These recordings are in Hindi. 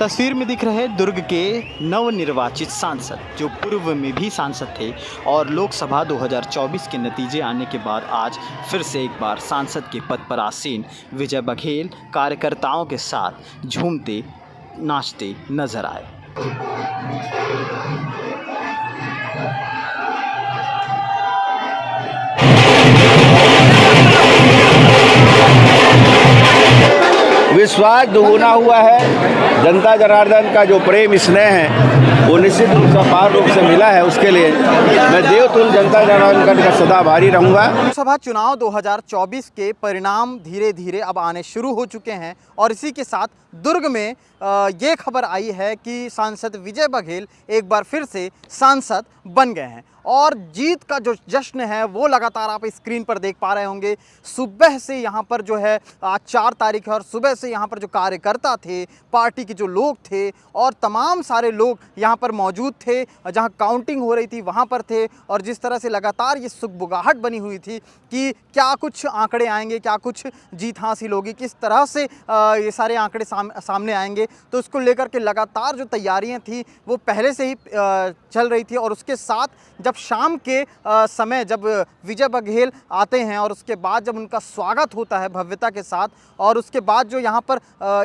तस्वीर में दिख रहे दुर्ग के नवनिर्वाचित सांसद जो पूर्व में भी सांसद थे और लोकसभा 2024 के नतीजे आने के बाद आज फिर से एक बार सांसद के पद पर आसीन विजय बघेल कार्यकर्ताओं के साथ झूमते नाचते नजर आए। विश्वास दुगुना हुआ है। जनता जनार्दन का जो प्रेम स्नेह है वो निश्चित रूप से अपार रूप से मिला है। उसके लिए मैं देवतुल्य जनता जनार्दन का सदा आभारी रहूँगा। लोकसभा चुनाव 2024 के परिणाम धीरे धीरे अब आने शुरू हो चुके हैं और इसी के साथ दुर्ग में ये खबर आई है कि सांसद विजय बघेल एक बार फिर से सांसद बन गए हैं और जीत का जो जश्न है वो लगातार आप स्क्रीन पर देख पा रहे होंगे। सुबह से यहाँ पर जो है आज 4 तारीख है और सुबह से यहाँ पर जो कार्यकर्ता थे, पार्टी के जो लोग थे और तमाम सारे लोग यहाँ पर मौजूद थे, जहाँ काउंटिंग हो रही थी वहाँ पर थे और जिस तरह से लगातार ये सुगबुगाहट बनी हुई थी कि क्या कुछ आंकड़े आएंगे, क्या कुछ जीत हासिल होगी, किस तरह से ये सारे आंकड़े सामने आएंगे, तो उसको लेकर के लगातार जो तैयारियां थी वो पहले से ही चल रही थी। और उसके साथ जब शाम के समय जब विजय बघेल आते हैं और उसके बाद जब उनका स्वागत होता है भव्यता के साथ और उसके बाद जो यहाँ पर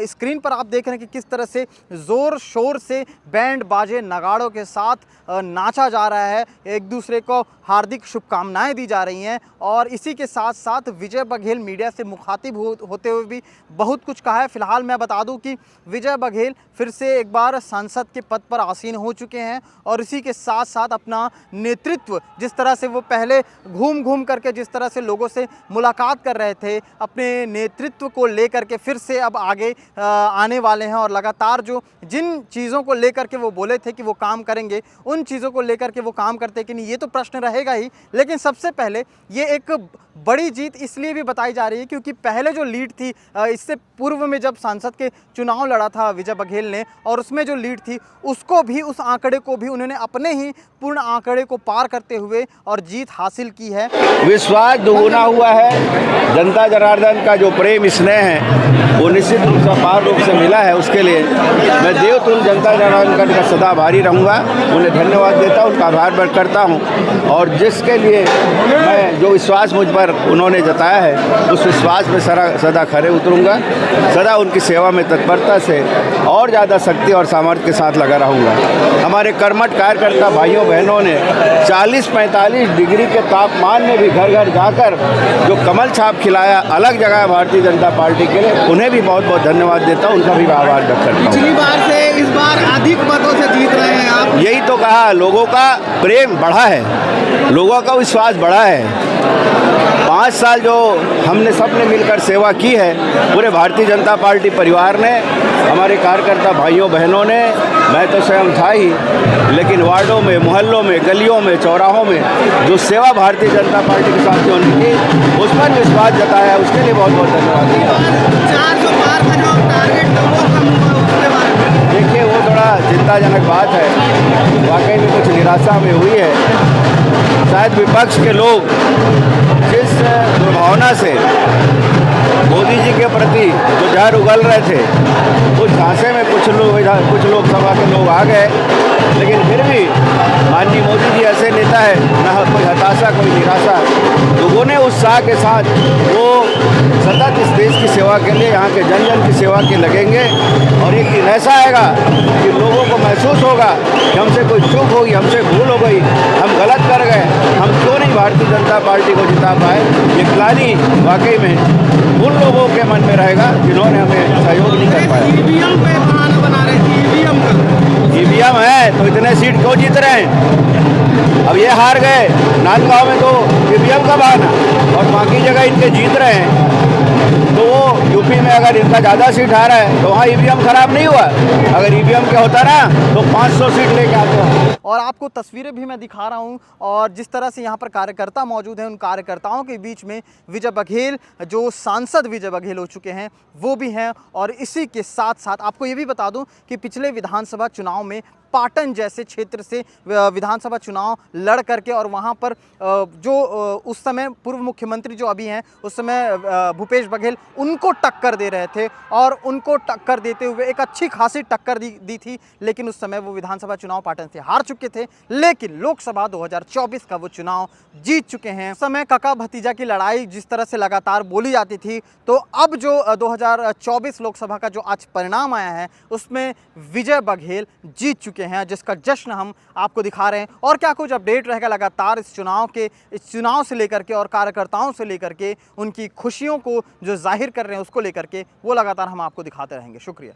स्क्रीन पर आप देख रहे हैं कि किस तरह से ज़ोर शोर से बैंड बाजे नगाड़ों के साथ नाचा जा रहा है, एक दूसरे को हार्दिक शुभकामनाएं दी जा रही हैं और इसी के साथ साथ विजय बघेल मीडिया से मुखातिब होते हुए भी बहुत कुछ कहा है। फिलहाल मैं बता दूं कि विजय बघेल फिर से एक बार सांसद के पद पर आसीन हो चुके हैं और इसी के साथ साथ अपना नेतृत्व जिस तरह से वो पहले घूम घूम करके जिस तरह से लोगों से मुलाकात कर रहे थे, अपने नेतृत्व को लेकर के फिर से अब आगे आने वाले हैं और लगातार जो जिन चीज़ों को लेकर के वो बोले थे कि वो काम करेंगे उन चीज़ों को लेकर के वो काम करते कि नहीं, ये तो प्रश्न रहेगा ही। लेकिन सबसे पहले ये एक बड़ी जीत इसलिए भी बताई जा रही है क्योंकि पहले जो लीड थी, इससे पूर्व में जब सांसद के चुनाव लड़ा था विजय बघेल ने और उसमें जो लीड थी उसको भी, उस आंकड़े को भी उन्होंने अपने ही पूर्ण आंकड़े को पार करते हुए और जीत हासिल की है। विश्वास दुगुना हुआ है। जनता जनार्दन का जो प्रेम स्नेह है वो निश्चित रूप से अपार रूप से मिला है। उसके लिए मैं देवतुल्य जनता जनार्दन का सदा आभारी रहूँगा। उन्हें धन्यवाद देता हूँ, उनका आभार व्यक्त करता हूँ और जिसके लिए मैं जो विश्वास मुझ पर उन्होंने जताया है उस विश्वास में सदा खरे उतरूँगा। सदा उनकी सेवा में तत्परता से और ज़्यादा शक्ति और सामर्थ्य के साथ लगा रहूँगा। हमारे कर्मठ कार्यकर्ता भाइयों बहनों ने 40-45 डिग्री के तापमान में भी घर घर जाकर जो कमल छाप खिलाया, अलग जगह भारतीय जनता पार्टी के लिए, उन्हें भी बहुत बहुत धन्यवाद देता हूँ, उनका भी आभार व्यक्त करता हूँ। पिछली बार से इस बार अधिक मतों से जीत रहे हैं आप। यही तो कहा, लोगों का प्रेम बढ़ा है, लोगों का विश्वास बढ़ा है। 5 साल जो हमने सबने मिलकर सेवा की है पूरे भारतीय जनता पार्टी परिवार ने, हमारे कार्यकर्ता भाइयों बहनों ने, मैं तो स्वयं था ही, लेकिन वार्डों में, मोहल्लों में, गलियों में, चौराहों में जो सेवा भारतीय जनता पार्टी के साथ जो उन्होंने की उस पर विश्वास जताया, उसके लिए बहुत बहुत धन्यवाद दिया। 400 पार का जो टारगेट था वो कम हुआ, उसके बारे में देखिए वो थोड़ा चिंताजनक बात है, वाकई में कुछ निराशा में हुई है। शायद विपक्ष के लोग जिस दुर्भावना से मोदी जी के प्रति जो जहर उगल रहे थे उस झांसे में कुछ लोकसभा के लोग आ गए, लेकिन फिर भी माननीय मोदी जी ऐसे नेता है, न कोई हताशा कोई निराशा, दुगुने उत्साह के साथ वो सतत इस देश की सेवा के लिए, यहाँ के जन जन की सेवा के लगेंगे और एक दिन ऐसा आएगा कि लोगों को महसूस होगा कि हमसे कोई चूक होगी, हमसे भूल हो गई, हम गलत कर गए, हम क्यों नहीं भारतीय जनता पार्टी को जिता पाए। ये ग्लानि वाकई में उन लोगों के मन में रहेगा जिन्होंने हमें सहयोग नहीं कर पाया। ईवीएम पे बहाना बना रहे थे, ईवीएम का ईवीएम है तो इतने सीट क्यों जीत रहे हैं? अब ये हार गए, नांदगांव में तो ईवीएम का बहाना और बाकी जगह इनके जीत रहे हैं, तो वो यूपी में अगर इनका ज़्यादा सीट आ रहा है तो वहाँ ईवीएम खराब नहीं हुआ। अगर ईवीएम का होता ना तो 500 सीट लेके आते हैं। और आपको तस्वीरें भी मैं दिखा रहा हूं और जिस तरह से यहां पर कार्यकर्ता मौजूद हैं, उन कार्यकर्ताओं के बीच में विजय बघेल, जो सांसद विजय बघेल हो चुके हैं, वो भी हैं। और इसी के साथ साथ आपको ये भी बता दूं कि पिछले विधानसभा चुनाव में पाटन जैसे क्षेत्र से विधानसभा चुनाव लड़ करके और वहाँ पर जो उस समय पूर्व मुख्यमंत्री जो अभी हैं, उस समय भूपेश बघेल, उनको टक्कर टक्कर दे रहे थे और उनको टक्कर देते हुए एक अच्छी खासी टक्कर दी थी, लेकिन उस समय वो विधानसभा चुनाव पाटन से हार चुके थे, लेकिन लोकसभा 2024 का वो चुनाव जीत चुके हैं। उस समय काका भतीजा की लड़ाई जिस तरह से लगातार बोली जाती थी, तो अब जो 2024 लोकसभा का जो आज परिणाम आया है उसमें विजय बघेल जीत चुके हैं, जिसका जश्न हम आपको दिखा रहे हैं। और क्या कुछ अपडेट रहेगा लगातार इस चुनाव से लेकर के और कार्यकर्ताओं से लेकर के उनकी खुशियों को जो जाहिर कर रहे हैं उसको लेकर के, वो लगातार हम आपको दिखाते रहेंगे। शुक्रिया।